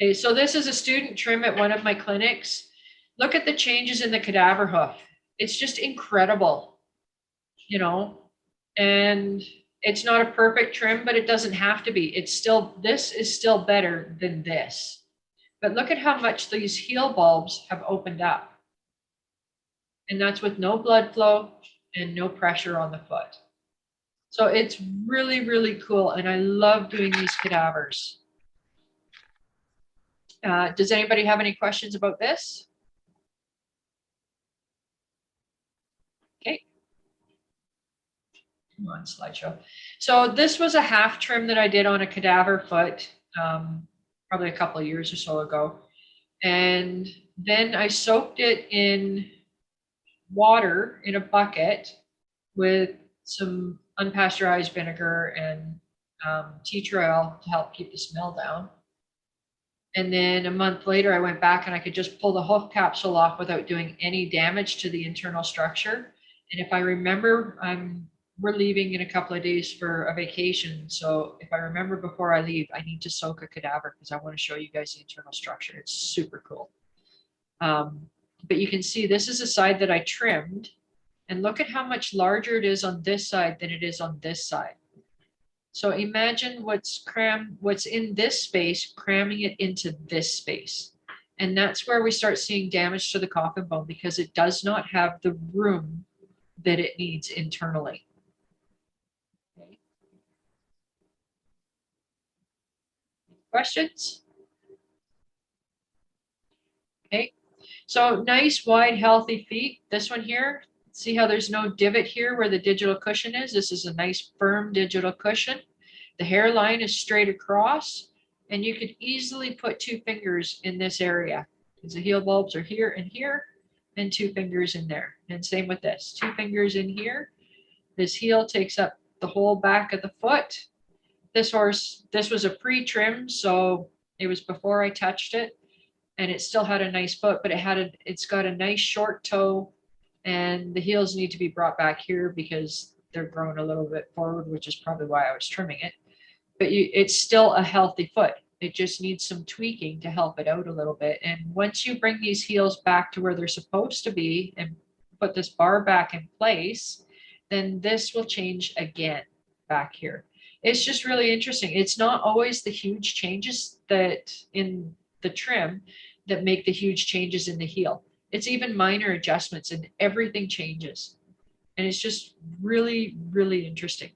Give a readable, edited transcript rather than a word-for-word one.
Okay, so this is a student trim at one of my clinics. Look at the changes in the cadaver hoof. It's just incredible, you know, and it's not a perfect trim, but it doesn't have to be. It's still, this is still better than this. But look at how much these heel bulbs have opened up. And that's with no blood flow and no pressure on the foot. So it's really, really cool. And I love doing these cadavers. Does anybody have any questions about this? Okay. Come on, slideshow. So this was a half trim that I did on a cadaver foot, probably a couple of years or so ago. And then I soaked it in water in a bucket with some unpasteurized vinegar and tea tree oil to help keep the smell down. And then a month later, I went back and I could just pull the hoof capsule off without doing any damage to the internal structure. And if I remember, we're leaving in a couple of days for a vacation. So if I remember before I leave, I need to soak a cadaver because I want to show you guys the internal structure. It's super cool. But you can see this is a side that I trimmed. And look at how much larger it is on this side than it is on this side. So imagine what's in this space, cramming it into this space. And that's where we start seeing damage to the coffin bone because it does not have the room that it needs internally. Okay. Questions? Okay. So nice, wide, healthy feet. This one here, see how there's no divot here where the digital cushion is? This is a nice firm digital cushion. The hairline is straight across, and you could easily put 2 fingers in this area because the heel bulbs are here and here, and 2 fingers in there. And same with this, 2 fingers in here. This heel takes up the whole back of the foot. This was a pre-trim, so it was before I touched it, and it still had a nice foot, but it's got a nice short toe, and the heels need to be brought back here because they're growing a little bit forward, which is probably why I was trimming it. But it's still a healthy foot. It just needs some tweaking to help it out a little bit. And once you bring these heels back to where they're supposed to be and put this bar back in place, then this will change again back here. It's just really interesting. It's not always the huge changes that in the trim that make the huge changes in the heel. It's even minor adjustments and everything changes. And it's just really, really interesting.